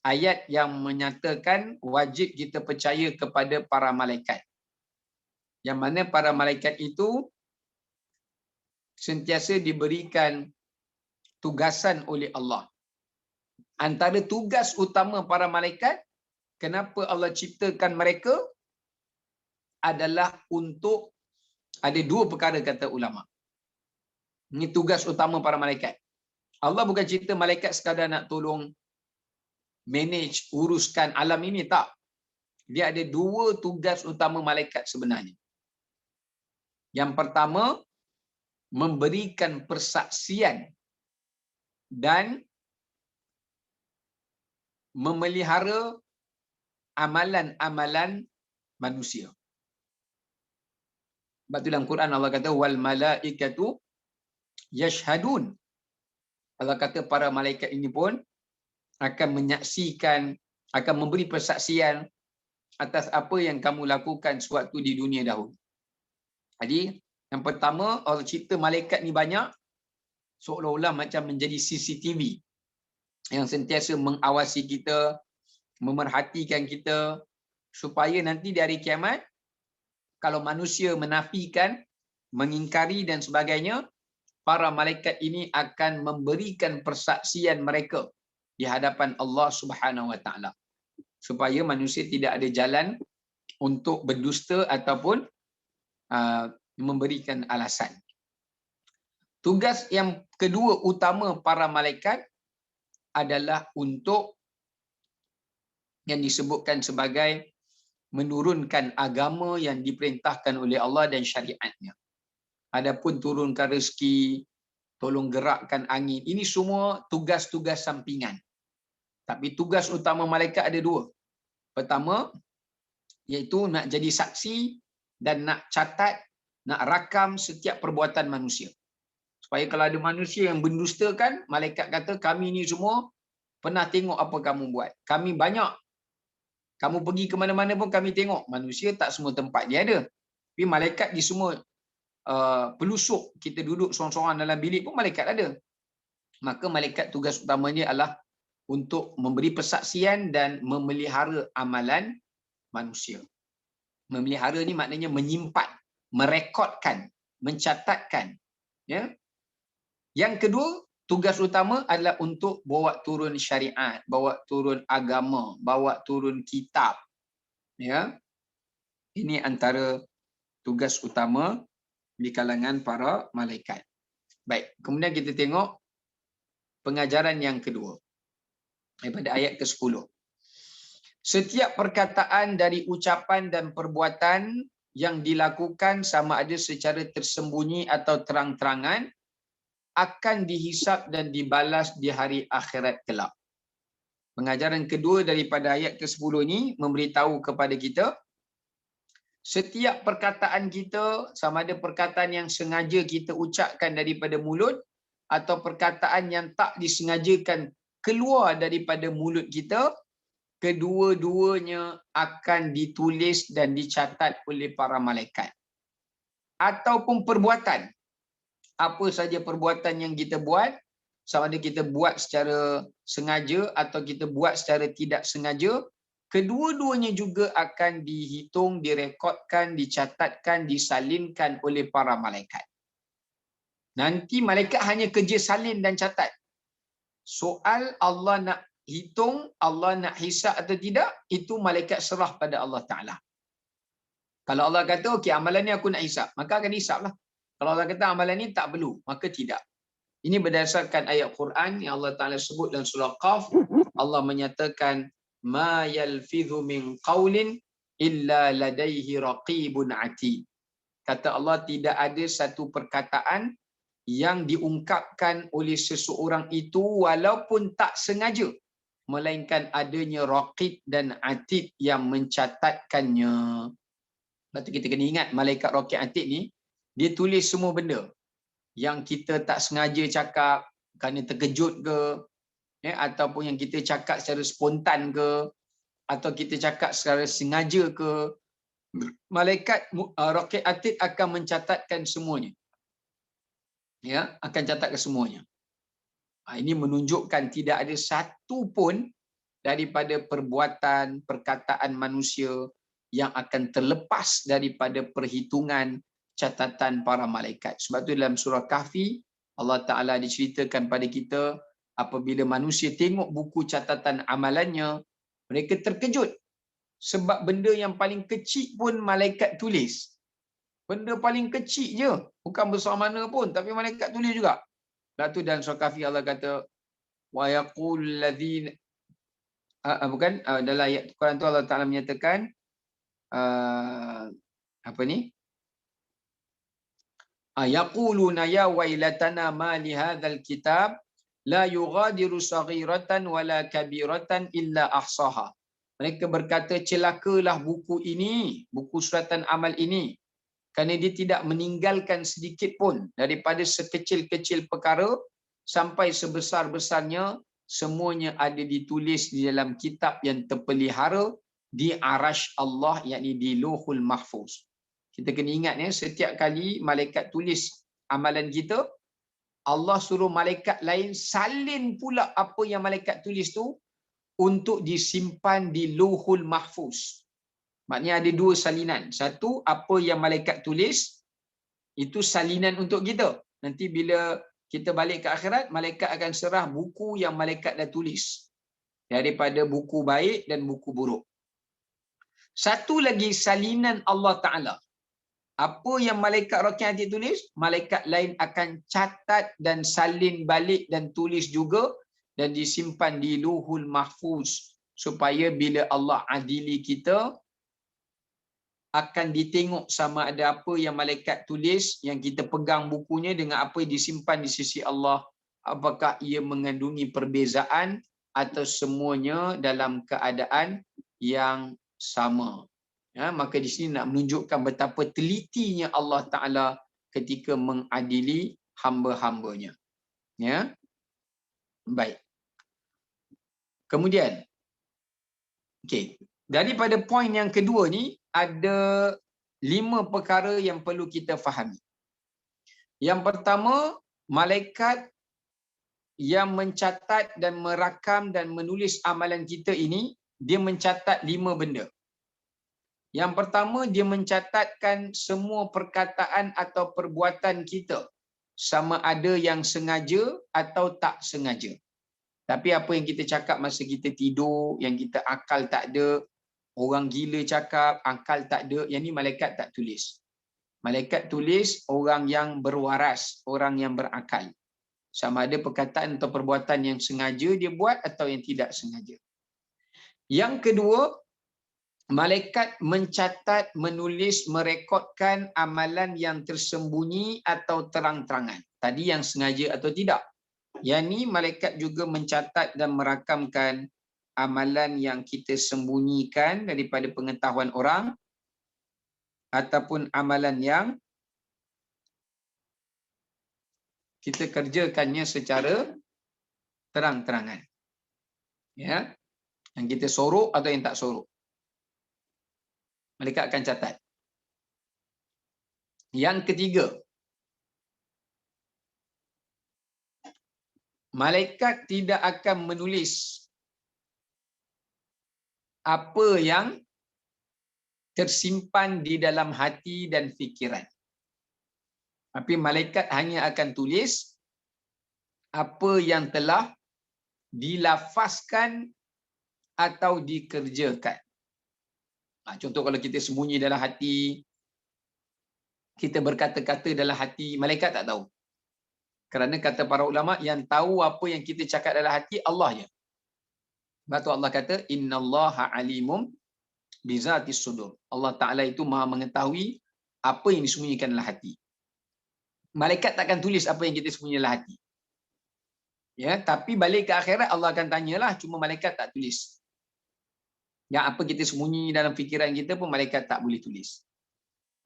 ayat yang menyatakan wajib kita percaya kepada para malaikat. Yang mana para malaikat itu sentiasa diberikan tugasan oleh Allah. Antara tugas utama para malaikat, kenapa Allah ciptakan mereka, adalah untuk ada dua perkara kata ulama. Ini tugas utama para malaikat. Allah bukan cipta malaikat sekadar nak tolong manage, uruskan alam ini, tak. Dia ada dua tugas utama malaikat sebenarnya. Yang pertama, memberikan persaksian dan memelihara amalan-amalan manusia. Sebab tu dalam Quran Allah kata wal malaikatu yashhadun. Allah kata para malaikat ini pun akan menyaksikan, akan memberi persaksian atas apa yang kamu lakukan sewaktu di dunia dahulu. Jadi yang pertama Allah cipta malaikat ni banyak seolah-olah macam menjadi CCTV yang sentiasa mengawasi kita, memerhatikan kita, supaya nanti di hari kiamat kalau manusia menafikan, mengingkari dan sebagainya, para malaikat ini akan memberikan persaksian mereka di hadapan Allah Subhanahu Wa Taala, supaya manusia tidak ada jalan untuk berdusta ataupun memberikan alasan. Tugas yang kedua utama para malaikat adalah untuk yang disebutkan sebagai menurunkan agama yang diperintahkan oleh Allah dan syariatnya. Adapun turunkan rezeki, tolong gerakkan angin, ini semua tugas-tugas sampingan. Tapi tugas utama malaikat ada dua. Pertama, iaitu nak jadi saksi dan nak catat, nak rakam setiap perbuatan manusia. Supaya kalau ada manusia yang mendustakan, malaikat kata kami ni semua pernah tengok apa kamu buat. Kami banyak. Kamu pergi ke mana-mana pun kami tengok. Manusia tak semua tempat dia ada. Tapi malaikat di semua pelusuk kita duduk sorang-sorang dalam bilik pun malaikat ada. Maka malaikat tugas utamanya adalah untuk memberi persaksian dan memelihara amalan manusia. Memelihara ni maknanya menyimpan, merekodkan, mencatatkan. Ya. Yang kedua, tugas utama adalah untuk bawa turun syariat, bawa turun agama, bawa turun kitab. Ya. Ini antara tugas utama di kalangan para malaikat. Baik, kemudian kita tengok pengajaran yang kedua daripada ayat ke-10. Setiap perkataan dari ucapan dan perbuatan yang dilakukan sama ada secara tersembunyi atau terang-terangan akan dihisap dan dibalas di hari akhirat kelak. Pengajaran kedua daripada ayat ke-10 ini memberitahu kepada kita setiap perkataan kita, sama ada perkataan yang sengaja kita ucapkan daripada mulut atau perkataan yang tak disengajakan keluar daripada mulut kita, kedua-duanya akan ditulis dan dicatat oleh para malaikat. Ataupun perbuatan, apa saja perbuatan yang kita buat, sama ada kita buat secara sengaja atau kita buat secara tidak sengaja, kedua-duanya juga akan dihitung, direkodkan, dicatatkan, disalinkan oleh para malaikat. Nanti malaikat hanya kerja salin dan catat. Soal Allah nak hitung, Allah nak hisab atau tidak, itu malaikat serah pada Allah Ta'ala. Kalau Allah kata, okey amalan ni aku nak hisab, maka akan hisab lah. Kalau Allah kata amalan ni tak perlu, maka tidak. Ini berdasarkan ayat Quran yang Allah Ta'ala sebut dalam surah Qaf. Allah menyatakan, ma yalfidhu min qawlin illa ladaihi raqibun atid. Kata Allah, tidak ada satu perkataan yang diungkapkan oleh seseorang itu walaupun tak sengaja, melainkan adanya raqib dan atid yang mencatatkannya. Lepas tu kita kena ingat, malaikat raqib atid ni, dia tulis semua benda yang kita tak sengaja cakap kerana terkejut ke, ya, ataupun yang kita cakap secara spontan ke, atau kita cakap secara sengaja ke. Malaikat raqib atid akan mencatatkan semuanya. Ya, akan catatkan semuanya. Ini menunjukkan tidak ada satu pun daripada perbuatan, perkataan manusia yang akan terlepas daripada perhitungan catatan para malaikat. Sebab tu dalam surah Kahfi, Allah Ta'ala diceritakan pada kita, apabila manusia tengok buku catatan amalannya, mereka terkejut. Sebab benda yang paling kecil pun malaikat tulis. Benda paling kecil je, bukan besar mana pun, tapi malaikat tulis juga. Lepas tu dalam surah Kahfi Allah kata, wa yaqul ladzina dalam ayat Quran tu Allah Ta'ala menyatakan apa ni? Yaquluna ya wailatana ma li hadzal kitab la yughadiru saghiratan wala kabiratan illa ahsaha. Mereka berkata, celakalah buku ini, buku suratan amal ini, kerana dia tidak meninggalkan sedikit pun daripada sekecil-kecil perkara sampai sebesar-besarnya, semuanya ada ditulis di dalam kitab yang terpelihara di arash Allah, yakni di Lauhul Mahfuz. Kita kena ingat ya, setiap kali malaikat tulis amalan kita, Allah suruh malaikat lain salin pula apa yang malaikat tulis tu untuk disimpan di Lauhul Mahfuz. Maknanya ada dua salinan. Satu, apa yang malaikat tulis, itu salinan untuk kita. Nanti bila kita balik ke akhirat, malaikat akan serah buku yang malaikat dah tulis. Daripada buku baik dan buku buruk. Satu lagi salinan Allah Ta'ala. Apa yang malaikat Raqib Atid tulis, malaikat lain akan catat dan salin balik dan tulis juga dan disimpan di Lauhul Mahfuz. Supaya bila Allah adili kita, akan ditengok sama ada apa yang malaikat tulis, yang kita pegang bukunya dengan apa yang disimpan di sisi Allah, apakah ia mengandungi perbezaan atau semuanya dalam keadaan yang sama. Ya, maka di sini nak menunjukkan betapa telitinya Allah Ta'ala ketika mengadili hamba-hambanya. Ya, baik. Kemudian, okey, daripada poin yang kedua ni, ada 5 perkara yang perlu kita fahami. Yang pertama, malaikat yang mencatat dan merakam dan menulis amalan kita ini, dia mencatat 5 benda. Yang pertama, dia mencatatkan semua perkataan atau perbuatan kita, sama ada yang sengaja atau tak sengaja. Tapi apa yang kita cakap masa kita tidur, yang kita akal tak ada, orang gila cakap, akal tak ada, yang ni malaikat tak tulis. Malaikat tulis orang yang berwaras, orang yang berakal. Sama ada perkataan atau perbuatan yang sengaja dia buat atau yang tidak sengaja. Yang kedua, malaikat mencatat, menulis, merekodkan amalan yang tersembunyi atau terang-terangan. Tadi yang sengaja atau tidak. Yang ni malaikat juga mencatat dan merakamkan amalan yang kita sembunyikan daripada pengetahuan orang ataupun amalan yang kita kerjakannya secara terang-terangan. Ya, yang kita sorok atau yang tak sorok. Malaikat akan catat. Yang ketiga, malaikat tidak akan menulis apa yang tersimpan di dalam hati dan fikiran. Tapi malaikat hanya akan tulis apa yang telah dilafazkan atau dikerjakan. Contoh kalau kita sembunyi dalam hati, kita berkata-kata dalam hati, malaikat tak tahu. Kerana kata para ulama, yang tahu apa yang kita cakap dalam hati, Allah je. Sebab tu Allah kata, innallaha alimum bizatis sudur. Allah Ta'ala itu maha mengetahui apa yang disembunyikan dalam hati. Malaikat takkan tulis apa yang kita sembunyi dalam hati. Ya, tapi balik ke akhirat Allah akan tanyalah, cuma malaikat tak tulis. Yang apa kita sembunyi dalam fikiran kita pun malaikat tak boleh tulis.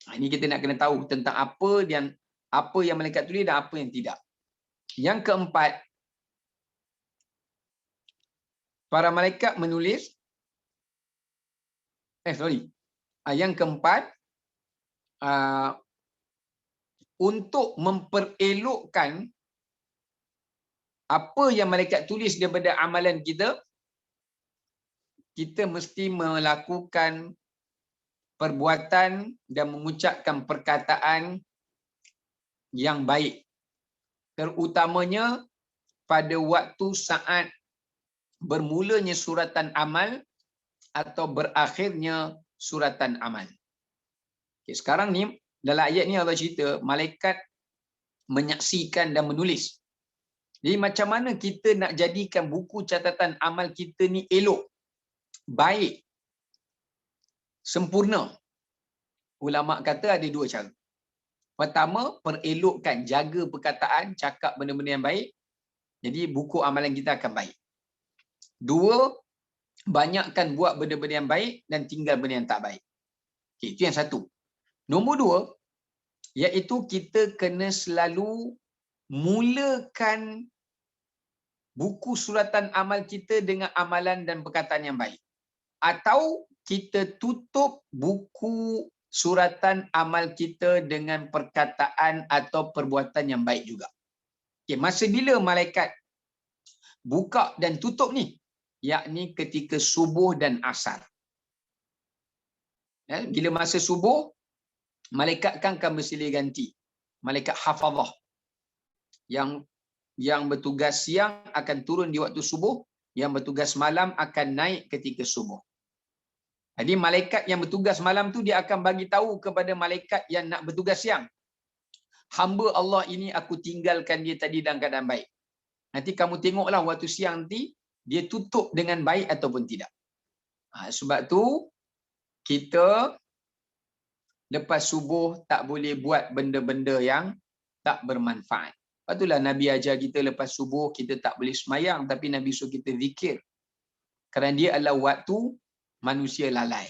Ini kita nak kena tahu tentang apa yang malaikat tulis dan apa yang tidak. Yang keempat, para malaikat menulis yang keempat, untuk memperelokkan apa yang malaikat tulis daripada amalan kita, kita mesti melakukan perbuatan dan mengucapkan perkataan yang baik. Terutamanya pada waktu saat bermulanya suratan amal atau berakhirnya suratan amal. Okay, sekarang ni dalam ayat ni Allah cerita malaikat menyaksikan dan menulis. Jadi macam mana kita nak jadikan buku catatan amal kita ni elok, baik, sempurna? Ulama kata ada 2 cara. Pertama, perelokkan, jaga perkataan, cakap benda-benda yang baik. Jadi buku amalan kita akan baik. 2, banyakkan buat benda-benda yang baik dan tinggal benda yang tak baik. Okay, itu yang satu. Nombor dua, iaitu kita kena selalu mulakan buku suratan amal kita dengan amalan dan perkataan yang baik. Atau kita tutup buku suratan amal kita dengan perkataan atau perbuatan yang baik juga. Okay, masa bila malaikat buka dan tutup ni? Yakni ketika subuh dan asar. Ya, bila masa subuh, malaikat kan akan bersilih ganti. Malaikat hafazah yang bertugas siang akan turun di waktu subuh, yang bertugas malam akan naik ketika subuh. Jadi malaikat yang bertugas malam tu dia akan bagi tahu kepada malaikat yang nak bertugas siang, hamba Allah ini aku tinggalkan dia tadi dalam keadaan baik. Nanti kamu tengoklah waktu siang nanti dia tutup dengan baik ataupun tidak. Sebab tu kita lepas subuh tak boleh buat benda-benda yang tak bermanfaat. Lepas itulah Nabi ajar kita lepas subuh kita tak boleh semayang, tapi Nabi suruh kita zikir. Kerana dia adalah waktu manusia lalai.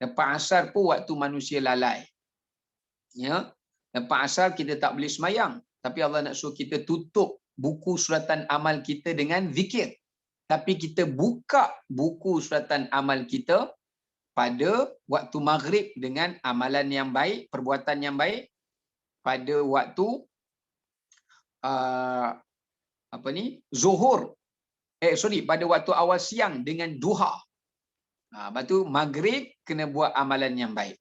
Lepas asar pun waktu manusia lalai. Ya, lepas asar kita tak boleh semayang, tapi Allah nak suruh kita tutup buku suratan amal kita dengan zikir. Tapi kita buka buku suratan amal kita pada waktu maghrib dengan amalan yang baik, perbuatan yang baik. Pada waktu zuhur, pada waktu awal siang dengan duha. Lepas tu maghrib kena buat amalan yang baik.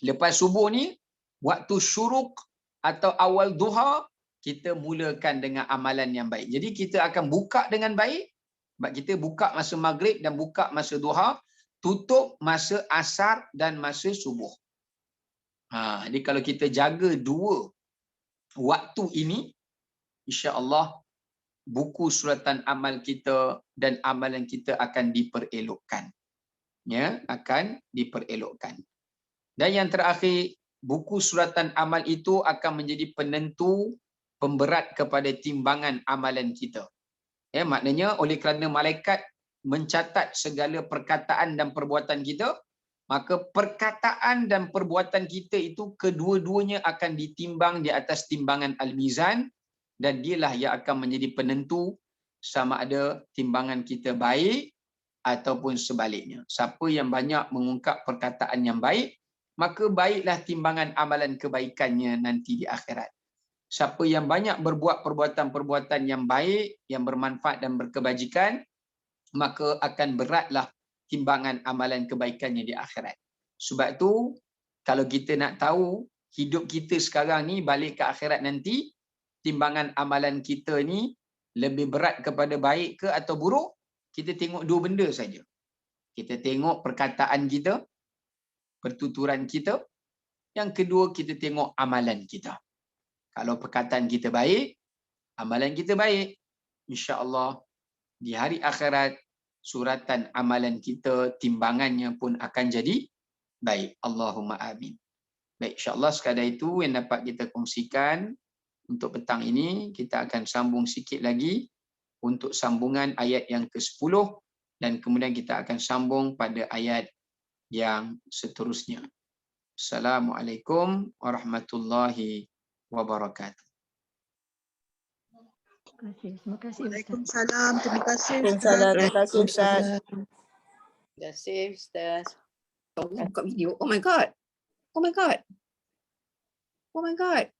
Lepas subuh ni, waktu syuruk atau awal duha, kita mulakan dengan amalan yang baik. Jadi kita akan buka dengan baik. Sebab kita buka masa maghrib dan buka masa duha, tutup masa asar dan masa subuh. Jadi kalau kita jaga dua waktu ini, insya-Allah buku suratan amal kita dan amalan kita akan diperelokkan. Ya, akan diperelokkan. Dan yang terakhir, buku suratan amal itu akan menjadi penentu pemberat kepada timbangan amalan kita. Ya, maknanya oleh kerana malaikat mencatat segala perkataan dan perbuatan kita, maka perkataan dan perbuatan kita itu kedua-duanya akan ditimbang di atas timbangan al-mizan, dan dialah yang akan menjadi penentu sama ada timbangan kita baik ataupun sebaliknya. Siapa yang banyak mengungkap perkataan yang baik, maka baiklah timbangan amalan kebaikannya nanti di akhirat. Siapa yang banyak berbuat perbuatan-perbuatan yang baik, yang bermanfaat dan berkebajikan, maka akan beratlah timbangan amalan kebaikannya di akhirat. Sebab tu, kalau kita nak tahu hidup kita sekarang ni balik ke akhirat nanti, timbangan amalan kita ni lebih berat kepada baik ke atau buruk, kita tengok dua benda saja. Kita tengok perkataan kita, pertuturan kita. Yang kedua, kita tengok amalan kita. Kalau perkataan kita baik, amalan kita baik, insya-Allah di hari akhirat suratan amalan kita, timbangannya pun akan jadi baik. Allahumma amin. Baik, insya-Allah sekadar itu yang dapat kita kongsikan untuk petang ini. Kita akan sambung sikit lagi untuk sambungan ayat yang ke-10 dan kemudian kita akan sambung pada ayat yang seterusnya. Assalamualaikum warahmatullahi wabarakatuh. Terima kasih. Waalaikumsalam. Terima kasih. Waalaikumsalam. Terima kasih Ustaz. Terima kasih, Ustaz. Allah buka video. Oh my god. Oh my god. Oh my god.